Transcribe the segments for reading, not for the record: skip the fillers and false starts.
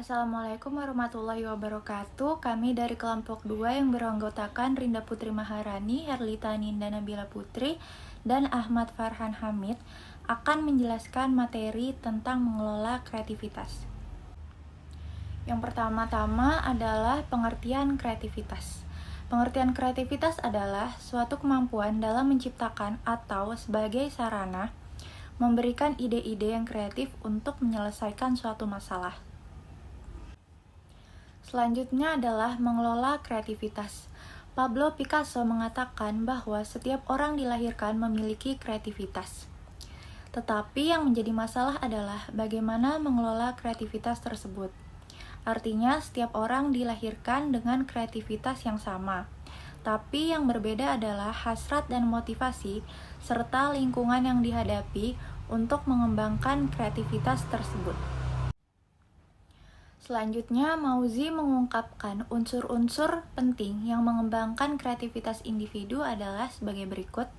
Assalamualaikum warahmatullahi wabarakatuh. Kami dari kelompok 2 yang beranggotakan Rinda Putri Maharani, Herlita Ninda Nabila Putri, dan Ahmad Farhan Hamid akan menjelaskan materi tentang mengelola kreativitas. Yang pertama-tama adalah pengertian kreativitas. Pengertian kreativitas adalah suatu kemampuan dalam menciptakan atau sebagai sarana memberikan ide-ide yang kreatif untuk menyelesaikan suatu masalah. Selanjutnya adalah mengelola kreativitas. Pablo Picasso mengatakan bahwa setiap orang dilahirkan memiliki kreativitas. Tetapi yang menjadi masalah adalah bagaimana mengelola kreativitas tersebut. Artinya, setiap orang dilahirkan dengan kreativitas yang sama. Tapi yang berbeda adalah hasrat dan motivasi serta lingkungan yang dihadapi untuk mengembangkan kreativitas tersebut. Selanjutnya, Mauzi mengungkapkan unsur-unsur penting yang mengembangkan kreativitas individu adalah sebagai berikut.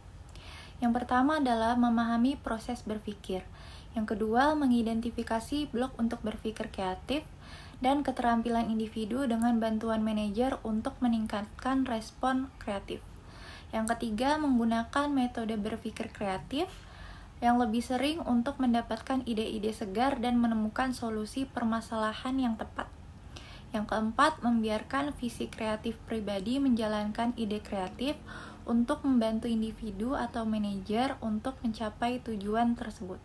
Yang pertama adalah memahami proses berpikir. Yang kedua, mengidentifikasi blok untuk berpikir kreatif dan keterampilan individu dengan bantuan manajer untuk meningkatkan respon kreatif. Yang ketiga, menggunakan metode berpikir kreatif yang lebih sering untuk mendapatkan ide-ide segar dan menemukan solusi permasalahan yang tepat. Yang keempat, membiarkan visi kreatif pribadi menjalankan ide kreatif untuk membantu individu atau manajer untuk mencapai tujuan tersebut.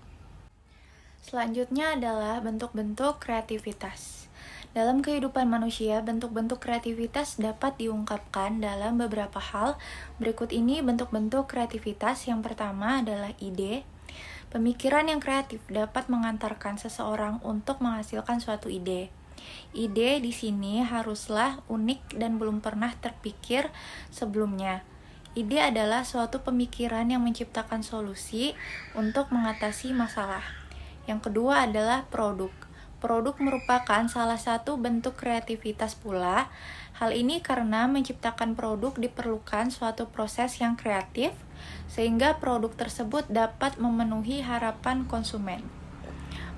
Selanjutnya adalah bentuk-bentuk kreativitas. Dalam kehidupan manusia, bentuk-bentuk kreativitas dapat diungkapkan dalam beberapa hal. Berikut ini bentuk-bentuk kreativitas. Yang pertama adalah ide. Pemikiran yang kreatif dapat mengantarkan seseorang untuk menghasilkan suatu ide. Ide di sini haruslah unik dan belum pernah terpikir sebelumnya. Ide adalah suatu pemikiran yang menciptakan solusi untuk mengatasi masalah. Yang kedua adalah produk. Produk merupakan salah satu bentuk kreativitas pula. Hal ini karena menciptakan produk diperlukan suatu proses yang kreatif, sehingga produk tersebut dapat memenuhi harapan konsumen.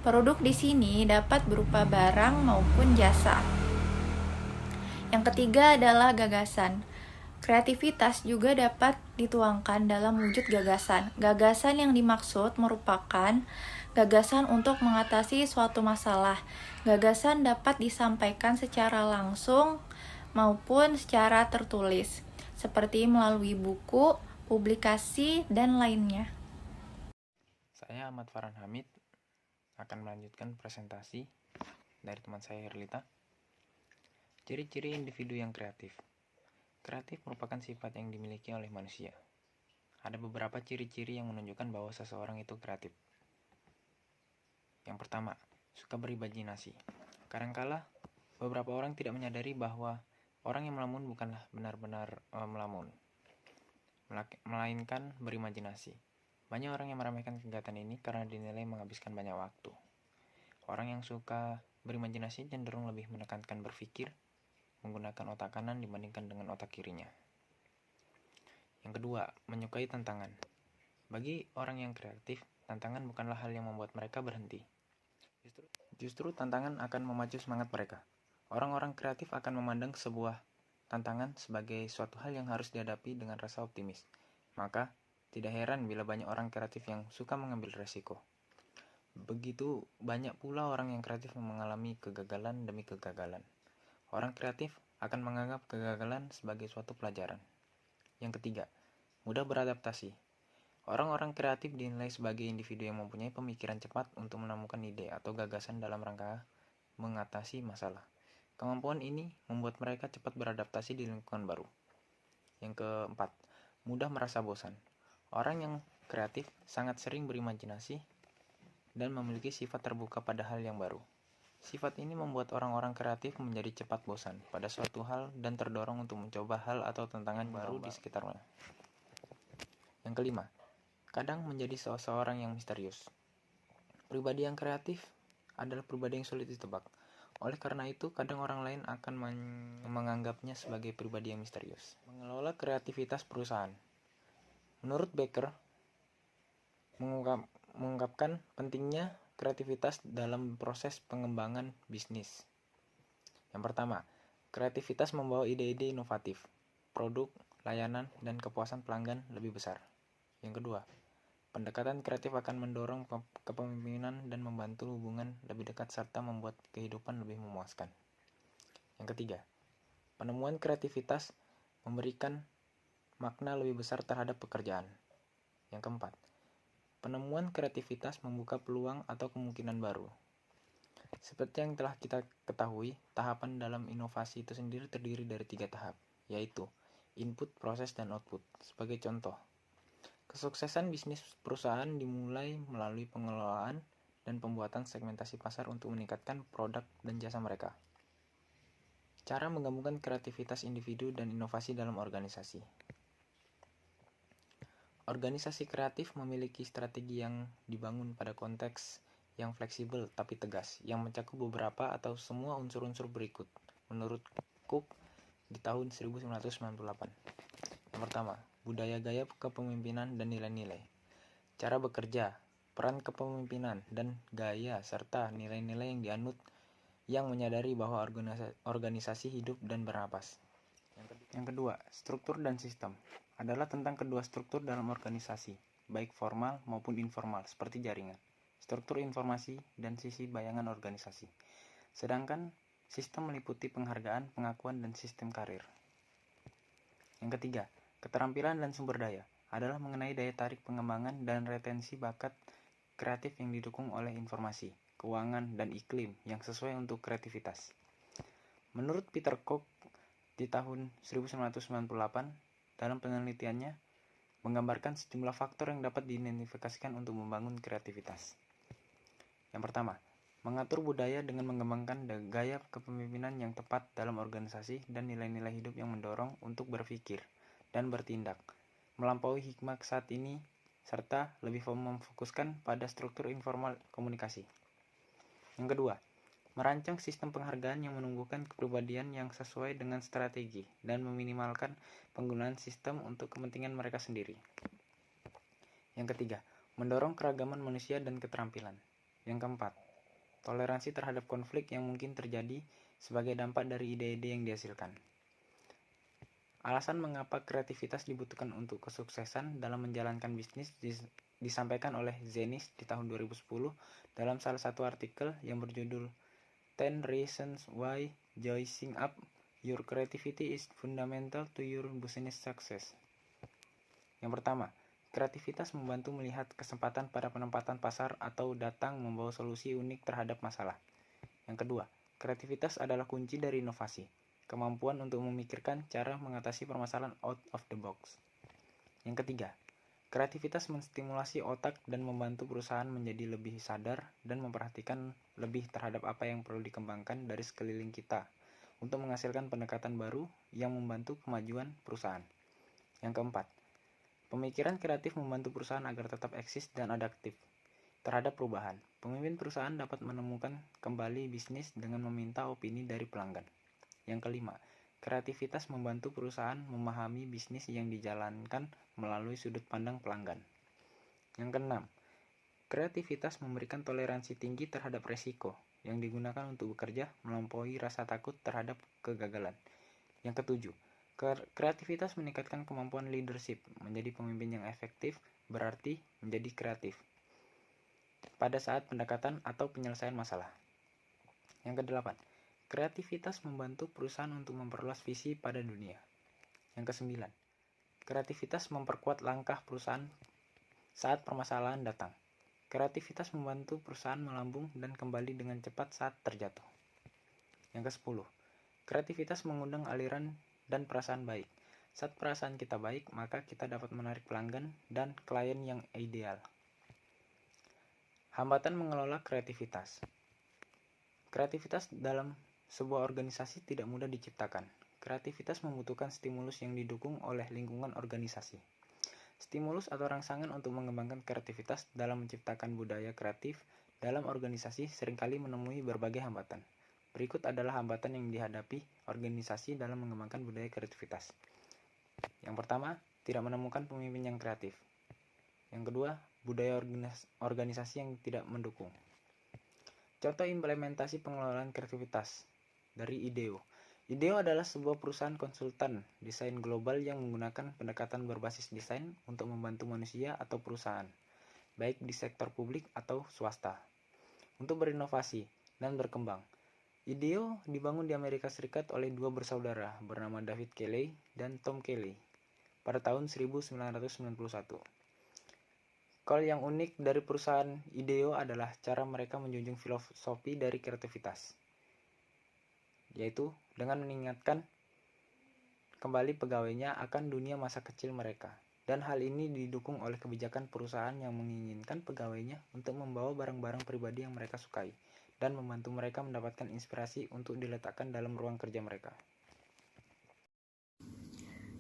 Produk di sini dapat berupa barang maupun jasa. Yang ketiga adalah gagasan. Kreativitas juga dapat dituangkan dalam wujud gagasan. Gagasan yang dimaksud merupakan gagasan untuk mengatasi suatu masalah. Gagasan dapat disampaikan secara langsung maupun secara tertulis, seperti melalui buku, publikasi, dan lainnya. Saya Ahmad Farhan Hamid akan melanjutkan presentasi dari teman saya Herlita. Ciri-ciri individu yang kreatif. Kreatif merupakan sifat yang dimiliki oleh manusia. Ada beberapa ciri-ciri yang menunjukkan bahwa seseorang itu kreatif. Yang pertama, suka berimajinasi. Kadangkala beberapa orang tidak menyadari bahwa orang yang melamun bukanlah benar-benar melamun, melainkan berimajinasi. Banyak orang yang meremehkan kegiatan ini karena dinilai menghabiskan banyak waktu. Orang yang suka berimajinasi cenderung lebih menekankan berpikir, menggunakan otak kanan dibandingkan dengan otak kirinya. Yang kedua, menyukai tantangan. Bagi orang yang kreatif, tantangan bukanlah hal yang membuat mereka berhenti. Justru tantangan akan memacu semangat mereka. Orang-orang kreatif akan memandang sebuah tantangan sebagai suatu hal yang harus dihadapi dengan rasa optimis. Maka, tidak heran bila banyak orang kreatif yang suka mengambil resiko. Begitu banyak pula orang yang kreatif yang mengalami kegagalan demi kegagalan. Orang kreatif akan menganggap kegagalan sebagai suatu pelajaran. Yang ketiga, mudah beradaptasi. Orang-orang kreatif dinilai sebagai individu yang mempunyai pemikiran cepat untuk menemukan ide atau gagasan dalam rangka mengatasi masalah. Kemampuan ini membuat mereka cepat beradaptasi di lingkungan baru. Yang keempat, mudah merasa bosan. Orang yang kreatif sangat sering berimajinasi dan memiliki sifat terbuka pada hal yang baru. Sifat ini membuat orang-orang kreatif menjadi cepat bosan pada suatu hal dan terdorong untuk mencoba hal atau tantangan baru di sekitarnya. Yang kelima, kadang menjadi seseorang yang misterius. Pribadi yang kreatif adalah pribadi yang sulit ditebak. Oleh karena itu, kadang orang lain akan menganggapnya sebagai pribadi yang misterius. Mengelola kreativitas perusahaan. Menurut Becker, mengungkapkan pentingnya kreativitas dalam proses pengembangan bisnis. Yang pertama, kreativitas membawa ide-ide inovatif, produk, layanan, dan kepuasan pelanggan lebih besar. Yang kedua, pendekatan kreatif akan mendorong kepemimpinan dan membantu hubungan lebih dekat serta membuat kehidupan lebih memuaskan. Yang ketiga, penemuan kreativitas memberikan makna lebih besar terhadap pekerjaan. Yang keempat, penemuan kreativitas membuka peluang atau kemungkinan baru. Seperti yang telah kita ketahui, tahapan dalam inovasi itu sendiri terdiri dari 3 tahap, yaitu input, proses, dan output. Sebagai contoh, kesuksesan bisnis perusahaan dimulai melalui pengelolaan dan pembuatan segmentasi pasar untuk meningkatkan produk dan jasa mereka. Cara menggabungkan kreativitas individu dan inovasi dalam organisasi. Organisasi kreatif memiliki strategi yang dibangun pada konteks yang fleksibel tapi tegas, yang mencakup beberapa atau semua unsur-unsur berikut, menurut Cook di tahun 1998. Yang pertama, budaya gaya kepemimpinan dan nilai-nilai. Cara bekerja, peran kepemimpinan, dan gaya, serta nilai-nilai yang dianut yang menyadari bahwa organisasi hidup dan bernapas. Yang kedua, struktur dan sistem adalah tentang kedua struktur dalam organisasi, baik formal maupun informal, seperti jaringan, struktur informasi, dan sisi bayangan organisasi. Sedangkan sistem meliputi penghargaan, pengakuan, dan sistem karir. Yang ketiga, keterampilan dan sumber daya adalah mengenai daya tarik pengembangan dan retensi bakat kreatif yang didukung oleh informasi, keuangan, dan iklim yang sesuai untuk kreativitas. Menurut Peter Cook di tahun 1998, dalam penelitiannya, menggambarkan sejumlah faktor yang dapat diidentifikasikan untuk membangun kreativitas. Yang pertama, mengatur budaya dengan mengembangkan gaya kepemimpinan yang tepat dalam organisasi dan nilai-nilai hidup yang mendorong untuk berpikir dan bertindak, melampaui hikmah saat ini, serta lebih memfokuskan pada struktur informal komunikasi. Yang kedua, merancang sistem penghargaan yang menumbuhkan kepribadian yang sesuai dengan strategi dan meminimalkan penggunaan sistem untuk kepentingan mereka sendiri. Yang ketiga, mendorong keragaman manusia dan keterampilan. Yang keempat, toleransi terhadap konflik yang mungkin terjadi sebagai dampak dari ide-ide yang dihasilkan. Alasan mengapa kreativitas dibutuhkan untuk kesuksesan dalam menjalankan bisnis disampaikan oleh Zenis di tahun 2010 dalam salah satu artikel yang berjudul 10 Reasons Why Juicing Up Your Creativity is Fundamental to Your Business Success. Yang pertama, kreativitas membantu melihat kesempatan pada penempatan pasar atau datang membawa solusi unik terhadap masalah. Yang kedua, kreativitas adalah kunci dari inovasi, kemampuan untuk memikirkan cara mengatasi permasalahan out of the box. Yang ketiga, kreativitas menstimulasi otak dan membantu perusahaan menjadi lebih sadar dan memperhatikan lebih terhadap apa yang perlu dikembangkan dari sekeliling kita untuk menghasilkan pendekatan baru yang membantu kemajuan perusahaan. Yang keempat, pemikiran kreatif membantu perusahaan agar tetap eksis dan adaptif terhadap perubahan. Pemimpin perusahaan dapat menemukan kembali bisnis dengan meminta opini dari pelanggan. Yang kelima, kreativitas membantu perusahaan memahami bisnis yang dijalankan melalui sudut pandang pelanggan. Yang keenam, kreativitas memberikan toleransi tinggi terhadap resiko yang digunakan untuk bekerja melampaui rasa takut terhadap kegagalan. Yang ketujuh, kreativitas meningkatkan kemampuan leadership. Menjadi pemimpin yang efektif berarti menjadi kreatif pada saat pendekatan atau penyelesaian masalah. Yang kedelapan, kreativitas membantu perusahaan untuk memperluas visi pada dunia. Yang kesembilan, kreativitas memperkuat langkah perusahaan saat permasalahan datang. Kreativitas membantu perusahaan melambung dan kembali dengan cepat saat terjatuh. Yang kesepuluh, kreativitas mengundang aliran dan perasaan baik. Saat perasaan kita baik, maka kita dapat menarik pelanggan dan klien yang ideal. Hambatan mengelola kreativitas. Kreativitas dalam sebuah organisasi tidak mudah diciptakan. Kreativitas membutuhkan stimulus yang didukung oleh lingkungan organisasi. Stimulus atau rangsangan untuk mengembangkan kreativitas dalam menciptakan budaya kreatif dalam organisasi seringkali menemui berbagai hambatan. Berikut adalah hambatan yang dihadapi organisasi dalam mengembangkan budaya kreativitas. Yang pertama, tidak menemukan pemimpin yang kreatif. Yang kedua, budaya organisasi yang tidak mendukung. Contoh implementasi pengelolaan kreativitas dari IDEO. IDEO adalah sebuah perusahaan konsultan desain global yang menggunakan pendekatan berbasis desain untuk membantu manusia atau perusahaan, baik di sektor publik atau swasta, untuk berinovasi dan berkembang. IDEO dibangun di Amerika Serikat oleh dua bersaudara bernama David Kelley dan Tom Kelley pada tahun 1991. Yang unik dari perusahaan IDEO adalah cara mereka menjunjung filosofi dari kreativitas, yaitu dengan mengingatkan kembali pegawainya akan dunia masa kecil mereka. Dan hal ini didukung oleh kebijakan perusahaan yang menginginkan pegawainya untuk membawa barang-barang pribadi yang mereka sukai dan membantu mereka mendapatkan inspirasi untuk diletakkan dalam ruang kerja mereka.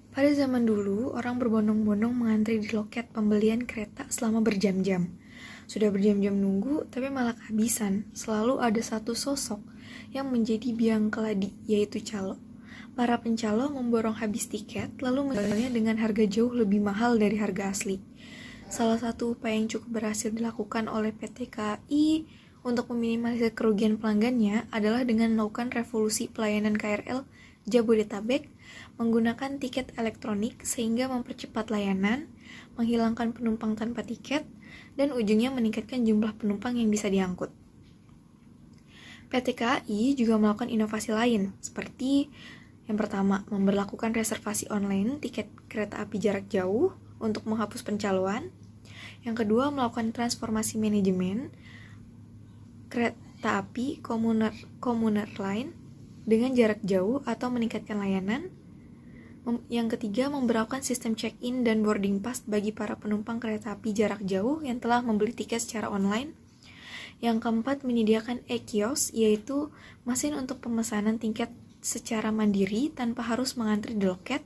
Pada zaman dulu, orang berbondong-bondong mengantri di loket pembelian kereta selama berjam-jam. Sudah berjam-jam nunggu, tapi malah kehabisan. Selalu ada satu sosok yang menjadi biang keladi, yaitu calo. Para pencalo memborong habis tiket, lalu menjualnya dengan harga jauh lebih mahal dari harga asli. Salah satu upaya yang cukup berhasil dilakukan oleh PT KAI untuk meminimalisir kerugian pelanggannya adalah dengan melakukan revolusi pelayanan KRL Jabodetabek menggunakan tiket elektronik sehingga mempercepat layanan, menghilangkan penumpang tanpa tiket, dan ujungnya meningkatkan jumlah penumpang yang bisa diangkut. PT KAI juga melakukan inovasi lain, seperti yang pertama, memberlakukan reservasi online tiket kereta api jarak jauh untuk menghapus pencaloan. Yang kedua, melakukan transformasi manajemen kereta api komuter lain dengan jarak jauh atau meningkatkan layanan. Yang ketiga, memberlakukan sistem check-in dan boarding pass bagi para penumpang kereta api jarak jauh yang telah membeli tiket secara online. Yang keempat, menyediakan e-kios, yaitu mesin untuk pemesanan tiket secara mandiri tanpa harus mengantri di loket.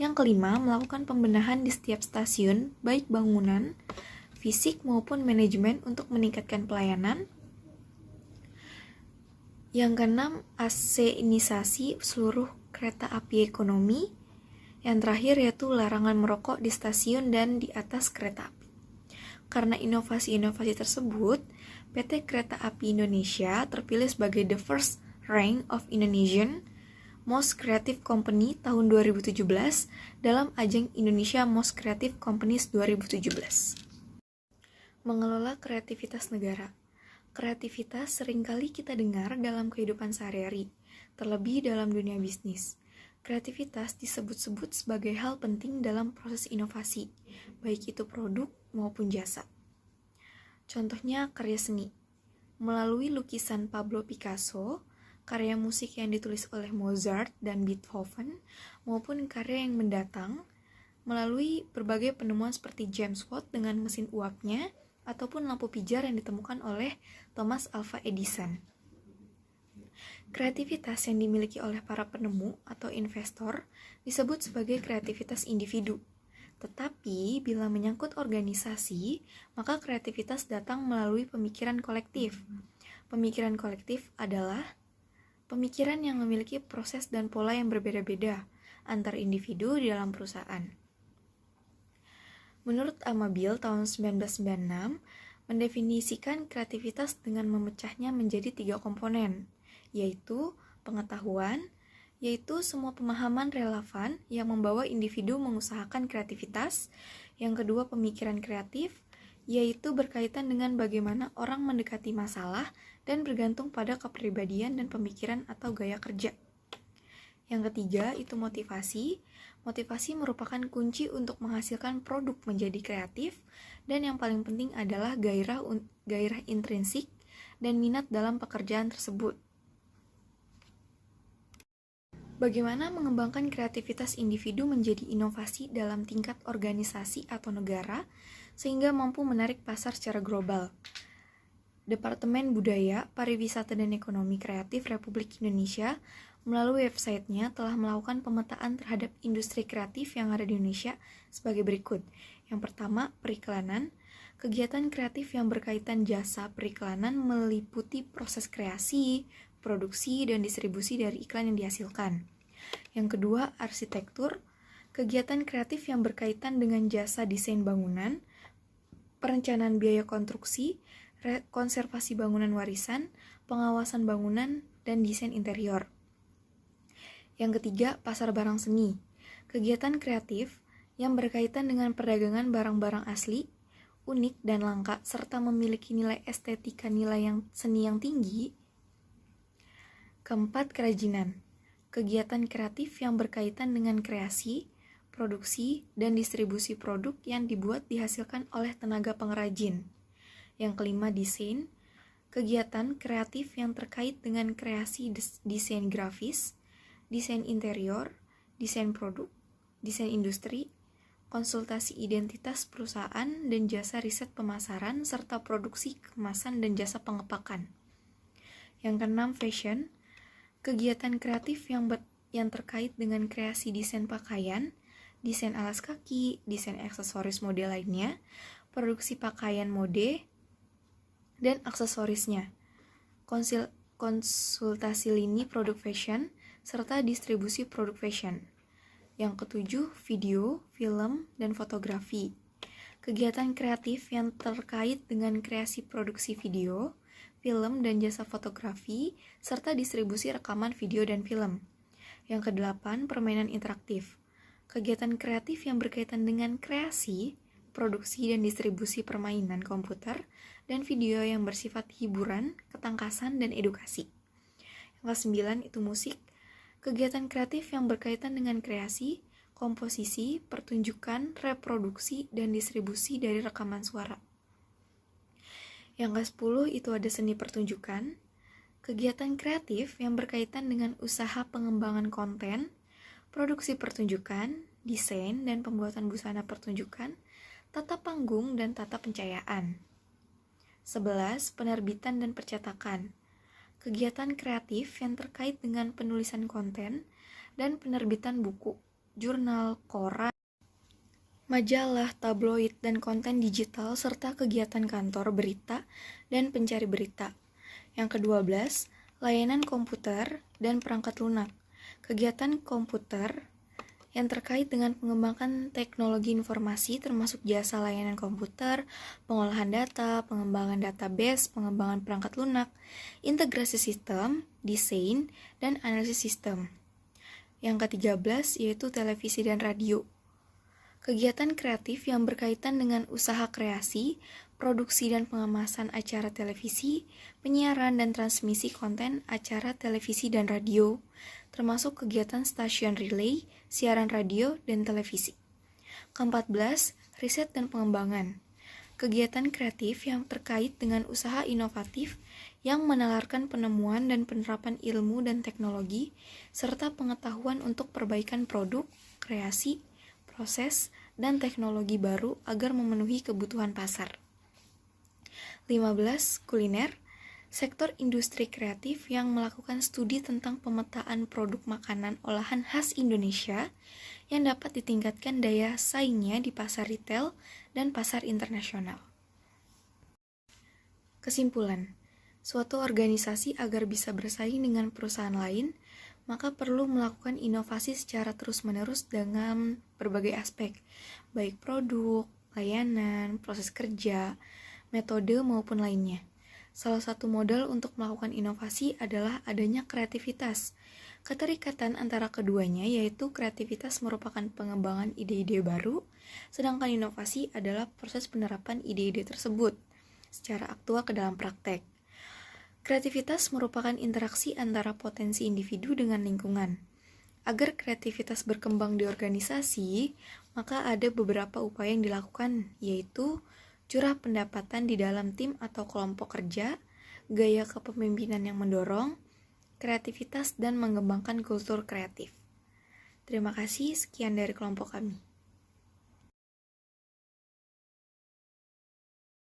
Yang kelima, melakukan pembenahan di setiap stasiun, baik bangunan, fisik maupun manajemen untuk meningkatkan pelayanan. Yang keenam, ASEAnisasi seluruh kereta api ekonomi. Yang terakhir yaitu larangan merokok di stasiun dan di atas kereta api. Karena inovasi-inovasi tersebut, PT Kereta Api Indonesia terpilih sebagai the first rank of Indonesian Most Creative Company tahun 2017 dalam ajang Indonesia Most Creative Companies 2017. Mengelola kreativitas negara. Kreativitas seringkali kita dengar dalam kehidupan sehari-hari, terlebih dalam dunia bisnis. Kreativitas disebut-sebut sebagai hal penting dalam proses inovasi, baik itu produk maupun jasa. Contohnya karya seni. Melalui lukisan Pablo Picasso, karya musik yang ditulis oleh Mozart dan Beethoven, maupun karya yang mendatang, melalui berbagai penemuan seperti James Watt dengan mesin uapnya, ataupun lampu pijar yang ditemukan oleh Thomas Alva Edison. Kreativitas yang dimiliki oleh para penemu atau investor disebut sebagai kreativitas individu. Tetapi, bila menyangkut organisasi, maka kreativitas datang melalui pemikiran kolektif. Pemikiran kolektif adalah pemikiran yang memiliki proses dan pola yang berbeda-beda antar individu di dalam perusahaan. Menurut Amabil tahun 1996, mendefinisikan kreativitas dengan memecahnya menjadi 3 komponen, yaitu pengetahuan, yaitu semua pemahaman relevan yang membawa individu mengusahakan kreativitas. Yang kedua, pemikiran kreatif, yaitu berkaitan dengan bagaimana orang mendekati masalah dan bergantung pada kepribadian dan pemikiran atau gaya kerja. Yang ketiga, itu motivasi. Motivasi merupakan kunci untuk menghasilkan produk menjadi kreatif, dan yang paling penting adalah gairah intrinsik dan minat dalam pekerjaan tersebut. Bagaimana mengembangkan kreativitas individu menjadi inovasi dalam tingkat organisasi atau negara, sehingga mampu menarik pasar secara global? Departemen Budaya, Pariwisata dan Ekonomi Kreatif Republik Indonesia melalui websitenya telah melakukan pemetaan terhadap industri kreatif yang ada di Indonesia sebagai berikut. Yang pertama, periklanan. Kegiatan kreatif yang berkaitan jasa periklanan meliputi proses kreasi, produksi, dan distribusi dari iklan yang dihasilkan. Yang kedua, arsitektur. Kegiatan kreatif yang berkaitan dengan jasa desain bangunan, perencanaan biaya konstruksi, konservasi bangunan warisan, pengawasan bangunan, dan desain interior. Yang ketiga, pasar barang seni. Kegiatan kreatif yang berkaitan dengan perdagangan barang-barang asli, unik dan langka, serta memiliki nilai estetika seni yang tinggi. Keempat, kerajinan. Kegiatan kreatif yang berkaitan dengan kreasi, produksi, dan distribusi produk yang dihasilkan oleh tenaga pengrajin. Yang kelima, desain. Kegiatan kreatif yang terkait dengan kreasi desain grafis, desain interior, desain produk, desain industri, konsultasi identitas perusahaan dan jasa riset pemasaran, serta produksi kemasan dan jasa pengepakan. Yang keenam, fashion. Kegiatan kreatif yang terkait dengan kreasi desain pakaian, desain alas kaki, desain aksesoris mode lainnya, produksi pakaian mode, dan aksesorisnya, konsultasi lini produk fashion, serta distribusi produk fashion. Yang ketujuh, video, film, dan fotografi. Kegiatan kreatif yang terkait dengan kreasi produksi video, film, dan jasa fotografi, serta distribusi rekaman video dan film. Yang kedelapan, permainan interaktif. Kegiatan kreatif yang berkaitan dengan kreasi, produksi, dan distribusi permainan komputer, dan video yang bersifat hiburan, ketangkasan, dan edukasi. Yang kesembilan, itu musik. Kegiatan kreatif yang berkaitan dengan kreasi, komposisi, pertunjukan, reproduksi, dan distribusi dari rekaman suara. Yang ke-10 itu ada seni pertunjukan. Kegiatan kreatif yang berkaitan dengan usaha pengembangan konten, produksi pertunjukan, desain dan pembuatan busana pertunjukan, tata panggung dan tata pencahayaan. 11. Penerbitan dan percetakan. Kegiatan kreatif yang terkait dengan penulisan konten dan penerbitan buku, jurnal, koran, majalah, tabloid, dan konten digital, serta kegiatan kantor, berita, dan pencari berita. Yang ke-12, layanan komputer dan perangkat lunak. Kegiatan komputer yang terkait dengan pengembangan teknologi informasi termasuk jasa layanan komputer, pengolahan data, pengembangan database, pengembangan perangkat lunak, integrasi sistem, desain, dan analisis sistem. Yang ke-13 yaitu televisi dan radio. Kegiatan kreatif yang berkaitan dengan usaha kreasi, produksi dan pengemasan acara televisi, penyiaran dan transmisi konten acara televisi dan radio, termasuk kegiatan stasiun relay, siaran radio, dan televisi. Ke-14, riset dan pengembangan. Kegiatan kreatif yang terkait dengan usaha inovatif yang menalarkan penemuan dan penerapan ilmu dan teknologi, serta pengetahuan untuk perbaikan produk, kreasi, proses, dan teknologi baru agar memenuhi kebutuhan pasar. 15. Kuliner. Sektor industri kreatif yang melakukan studi tentang pemetaan produk makanan olahan khas Indonesia yang dapat ditingkatkan daya saingnya di pasar retail dan pasar internasional. Kesimpulan, suatu organisasi agar bisa bersaing dengan perusahaan lain, maka perlu melakukan inovasi secara terus-menerus dengan berbagai aspek, baik produk, layanan, proses kerja, metode maupun lainnya. Salah satu modal untuk melakukan inovasi adalah adanya kreativitas. Keterikatan antara keduanya yaitu kreativitas merupakan pengembangan ide-ide baru, sedangkan inovasi adalah proses penerapan ide-ide tersebut secara aktual ke dalam praktek. Kreativitas merupakan interaksi antara potensi individu dengan lingkungan. Agar kreativitas berkembang di organisasi, maka ada beberapa upaya yang dilakukan, yaitu curah pendapatan di dalam tim atau kelompok kerja, gaya kepemimpinan yang mendorong, kreativitas dan mengembangkan kultur kreatif. Terima kasih, sekian dari kelompok kami.